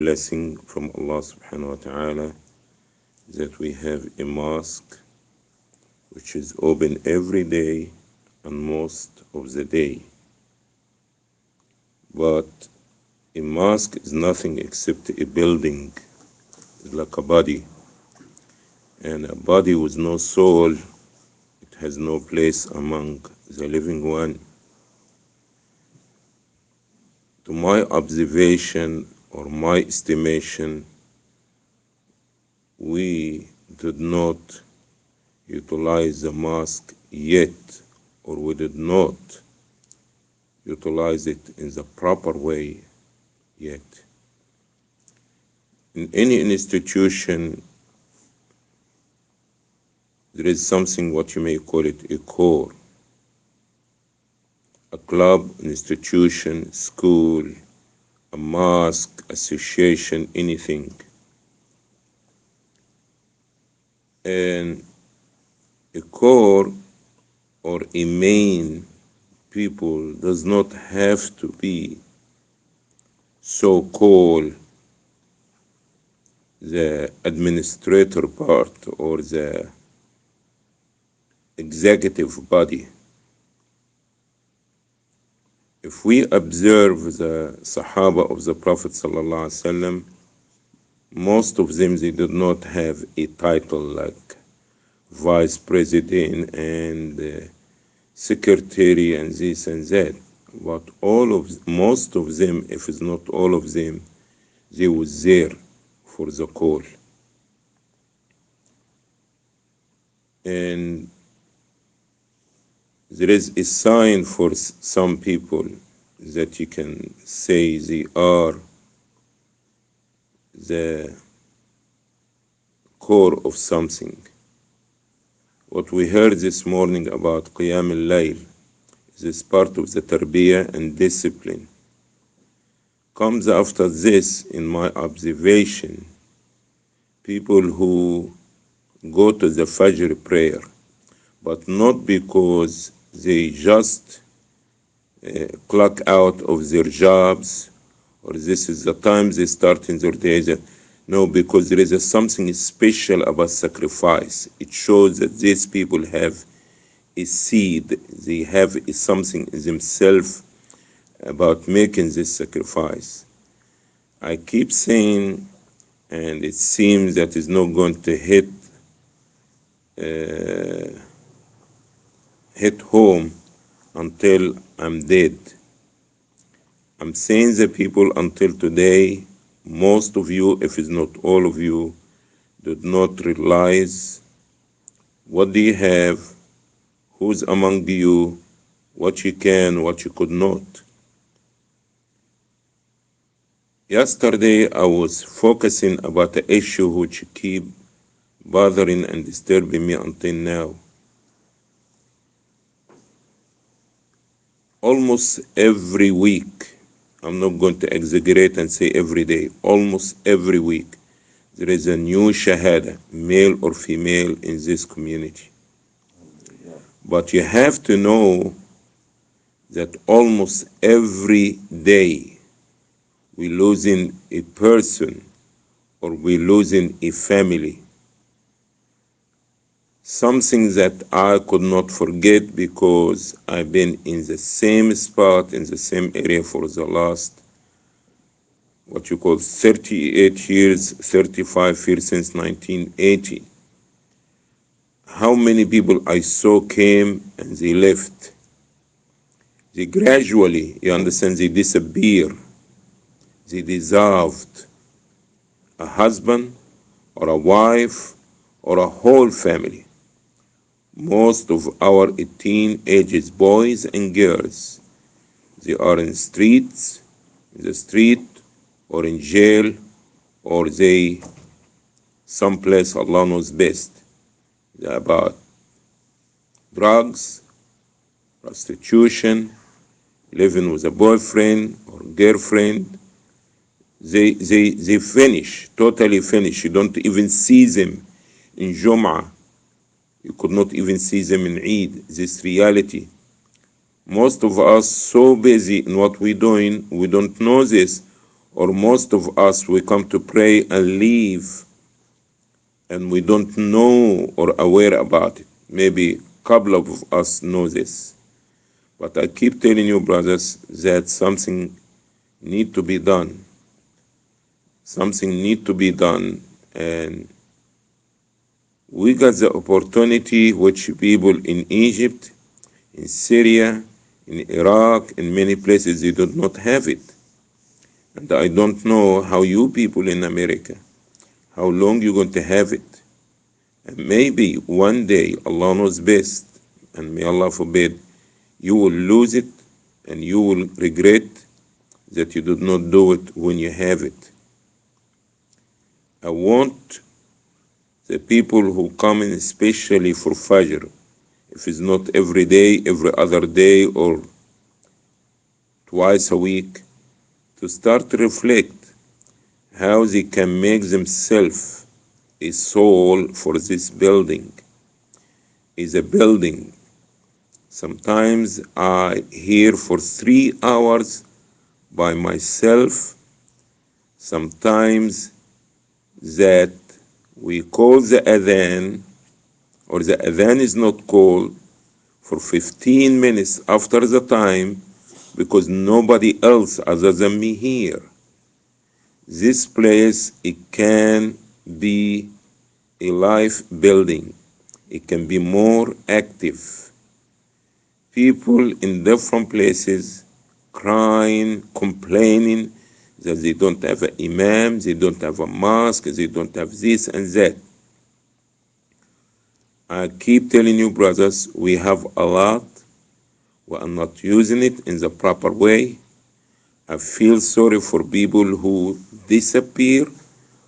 blessing from Allah subhanahu wa ta'ala that we have a mosque which is open every day and most of the day. But a mosque is nothing except a building. It's like a body. And a body with no soul, it has no place among the living one. To my observation or my estimation, we did not utilize the mosque yet, or we did not utilize it in the proper way yet. In any institution, there is something what you may call it a core, a club, an institution, school, a mosque, association, anything. And a core or a main people does not have to be so-called the administrator part or the executive body. If we observe the Sahaba of the Prophet ﷺ, most of them they did not have a title like vice president and secretary and this and that. But most of them, if it's not all of them, they was there for the call. And there is a sign for some people that you can say they are the core of something. What we heard this morning about Qiyam al-Layl is part of the tarbiyah and discipline. Comes after this, in my observation, people who go to the Fajr prayer, but not because they just clock out of their jobs or this is the time they start in their days. No, because there is something special about sacrifice. It shows that these people have a seed, they have something in themselves about making this sacrifice. I keep saying, and it seems that it's not going to hit home until I'm dead. I'm saying the people until today, most of you, if it's not all of you, did not realize what do you have, who's among you, what you can, what you could not. Yesterday, I was focusing about the issue which keep bothering and disturbing me until now. Almost every week, I'm not going to exaggerate and say every day, almost every week, there is a new shahada, male or female, in this community. But you have to know that almost every day we're losing a person or we're losing a family. Something that I could not forget because I've been in the same spot, in the same area for the last, what you call 38 years, 35 years since 1980. How many people I saw came and they left. They gradually, you understand, they disappear. They dissolved. A husband or a wife or a whole family. Most of our teenagers, boys and girls, they are in the street, or in jail, or they someplace Allah knows best. They're about drugs, prostitution, living with a boyfriend or girlfriend. They finish, totally finish. You don't even see them in Jum'ah. You could not even see them in Eid. This reality. Most of us so busy in what we're doing, we don't know this, or most of us, we come to pray and leave, and we don't know or aware about it. Maybe a couple of us know this. But I keep telling you, brothers, that something need to be done. Something need to be done. And we got the opportunity which people in Egypt, in Syria, in Iraq, in many places, they do not have it. And I don't know how you people in America, how long you're going to have it. And maybe one day, Allah knows best, and may Allah forbid, you will lose it and you will regret that you did not do it when you have it. I want the people who come in especially for Fajr, if it's not every day, every other day, or twice a week, to start to reflect how they can make themselves a soul for this building. Is a building. Sometimes I hear for 3 hours by myself. Sometimes that we call the adhan, or the adhan is not called for 15 minutes after the time, because nobody else other than me here. This place, it can be a life building. It can be more active. People in different places crying, complaining that they don't have an imam, they don't have a mosque, they don't have this and that. I keep telling you, brothers, we have a lot. We are not using it in the proper way. I feel sorry for people who disappear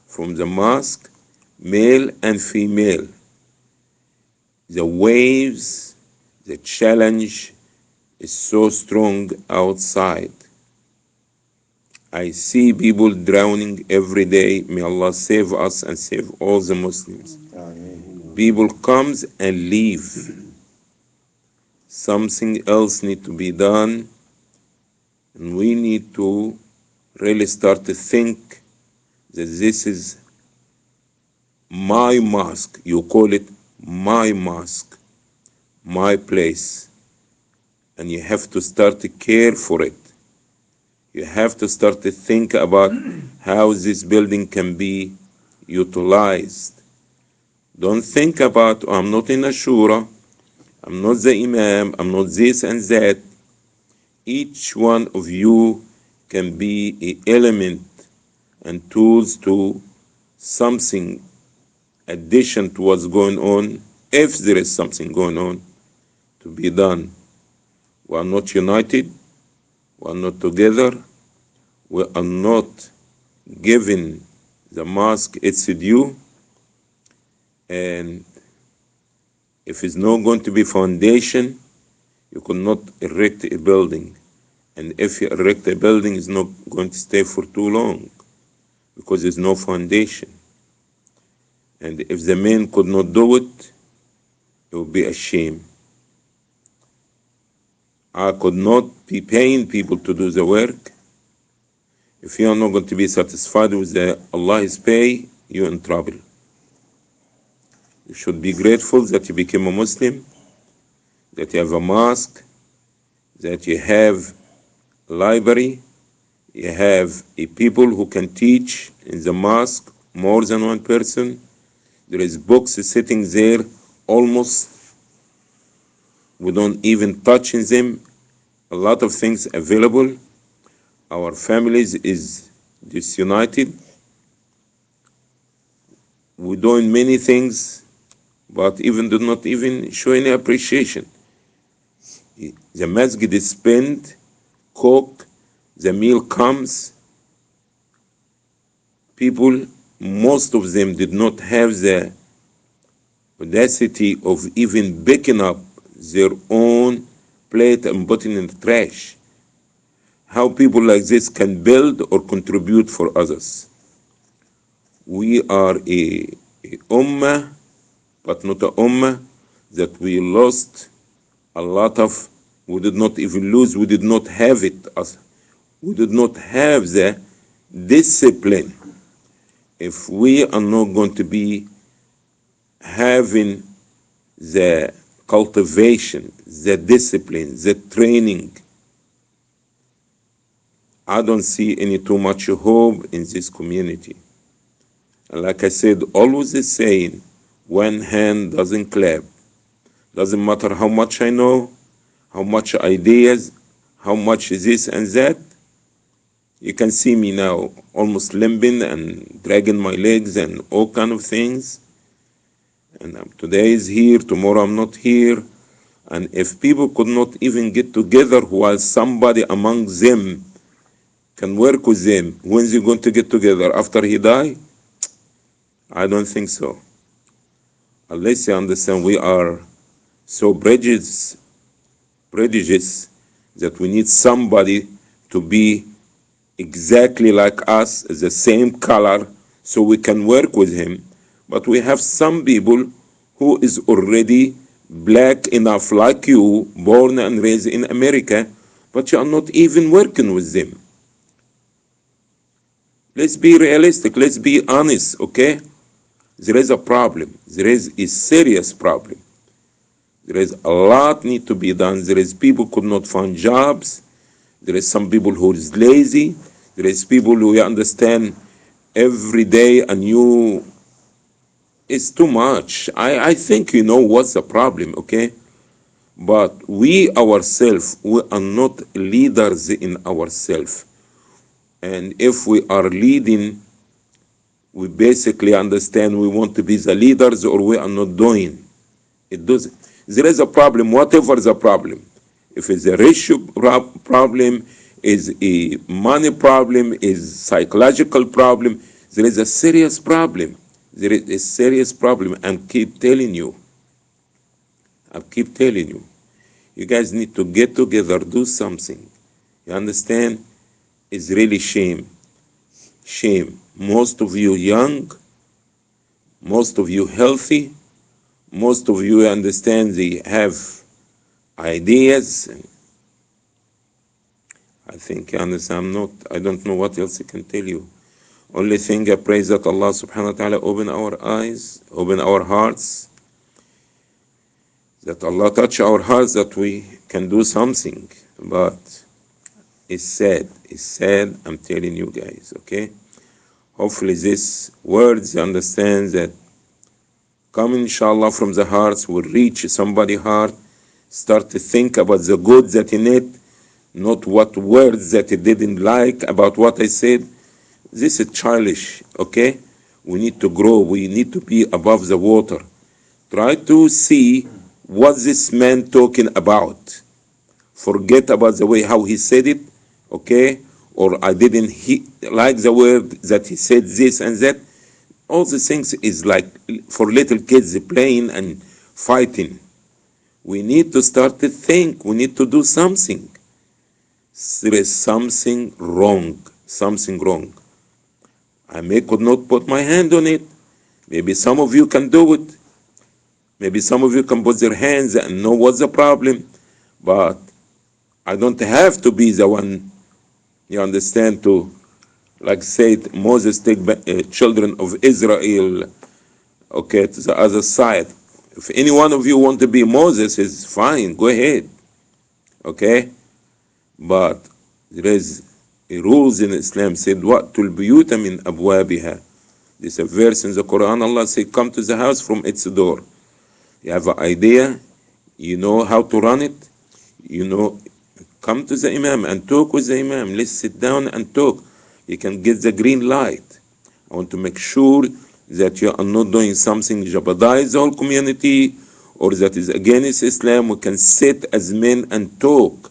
from the mosque, male and female. The waves, the challenge is so strong outside. I see people drowning every day. May Allah save us and save all the Muslims. People comes and leave. Something else need to be done, and we need to really start to think that this is my mosque. You call it my mosque, my place, and you have to start to care for it. You have to start to think about how this building can be utilized. Don't think about, oh, I'm not in a shura, I'm not the imam, I'm not this and that. Each one of you can be an element and tools to something addition to what's going on, if there is something going on to be done. We are not united, we are not together, we are not giving the mosque its due, and if it's not going to be foundation, you cannot erect a building. And if you erect a building, it's not going to stay for too long because there's no foundation. And if the men could not do it, it would be a shame. I could not be paying people to do the work. If you are not going to be satisfied with Allah's pay, you're in trouble. You should be grateful that you became a Muslim, that you have a mosque, that you have a library, you have a people who can teach in the mosque, more than one person. There is books sitting there, almost we don't even touch in them. A lot of things available. Our families is disunited. We're doing many things, but even do not even show any appreciation. The masjid is spent, cook, the meal comes. People, most of them did not have the audacity of even picking up their own plate and putting in the trash. How people like this can build or contribute for others. We are a ummah, but not a ummah that we lost a lot of. We did not even lose, we did not have it. We did not have the discipline. If we are not going to be having the cultivation, the discipline, the training, I don't see any too much hope in this community. And like I said, always the saying, one hand doesn't clap. Doesn't matter how much I know, how much ideas, how much this and that. You can see me now almost limping and dragging my legs and all kind of things. And today is here, tomorrow I'm not here. And if people could not even get together while somebody among them can work with them, when's he going to get together? After he die? I don't think so. Unless you understand we are so prejudiced that we need somebody to be exactly like us, the same color, so we can work with him. But we have some people who is already black enough like you, born and raised in America, but you are not even working with them. Let's be realistic, let's be honest, okay? There is a problem. There is a serious problem. There is a lot need to be done. There is people could not find jobs. There is some people who is lazy. There is people who understand every day a new. It's too much. I think you know what's the problem, okay? But we ourselves, we are not leaders in ourselves. And if we are leading, we basically understand we want to be the leaders or we are not doing. It doesn't. There is a problem, whatever the problem. If it's a ratio problem, is a money problem, is psychological problem, there is a serious problem. There is a serious problem. And I keep telling you, you guys need to get together, do something. You understand? It's really shame. Shame. Most of you young, most of you healthy, most of you understand they have ideas. I think you understand. I don't know what else I can tell you. Only thing I pray that Allah subhanahu wa ta'ala open our eyes, open our hearts, that Allah touch our hearts, that we can do something. But it's sad, I'm telling you guys, okay? Hopefully this words you understand that come inshallah from the hearts will reach somebody's heart, start to think about the good that in it, not what words that he didn't like about what I said. This is childish, okay? We need to grow. We need to be above the water. Try to see what this man talking about. Forget about the way how he said it, okay? Or I didn't like the word that he said this and that. All the things is like for little kids playing and fighting. We need to start to think. We need to do something. There is something wrong. Something wrong. I could not put my hand on it. Maybe some of you can do it. Maybe some of you can put their hands and know what's the problem. But I don't have to be the one, you understand, to, like said, Moses take children of Israel, okay, to the other side. If any one of you want to be Moses, is fine, go ahead, okay? But there is rules in Islam said, what tul buyuta min abwabiha. There's a verse in the Quran, Allah said, come to the house from its door. You have an idea, you know how to run it, you know, come to the Imam and talk with the Imam. Let's sit down and talk. You can get the green light. I want to make sure that you are not doing something jeopardize the whole community or that is against Islam. We can sit as men and talk.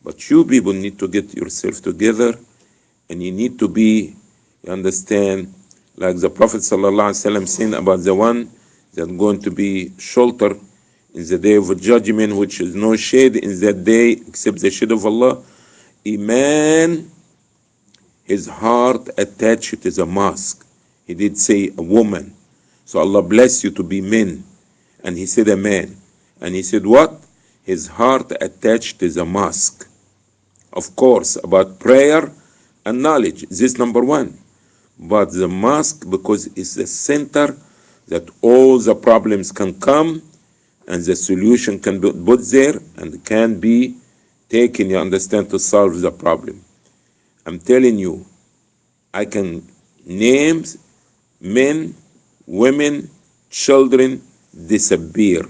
But you people need to get yourself together and you need to be, you understand, like the Prophet ﷺ said about the one that's going to be shelter in the day of judgment, which is no shade in that day except the shade of Allah. A man, his heart attached to the mosque. He did say a woman. So Allah bless you to be men. And he said a man. And he said what? His heart attached to the mosque. Of course, about prayer and knowledge. This is number one. But the mosque, because it's the center that all the problems can come and the solution can be put there and can be taken, you understand, to solve the problem. I'm telling you, I can name men, women, children disappear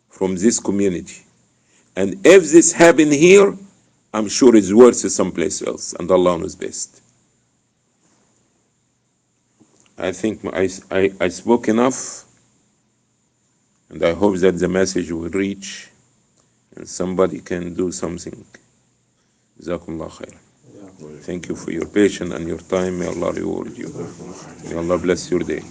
from this community. And if this happened here, I'm sure it's worse someplace else, and Allah knows best. I think I spoke enough, and I hope that the message will reach and somebody can do something. Jazakumullah khair. Thank you for your patience and your time. May Allah reward you. May Allah bless your day.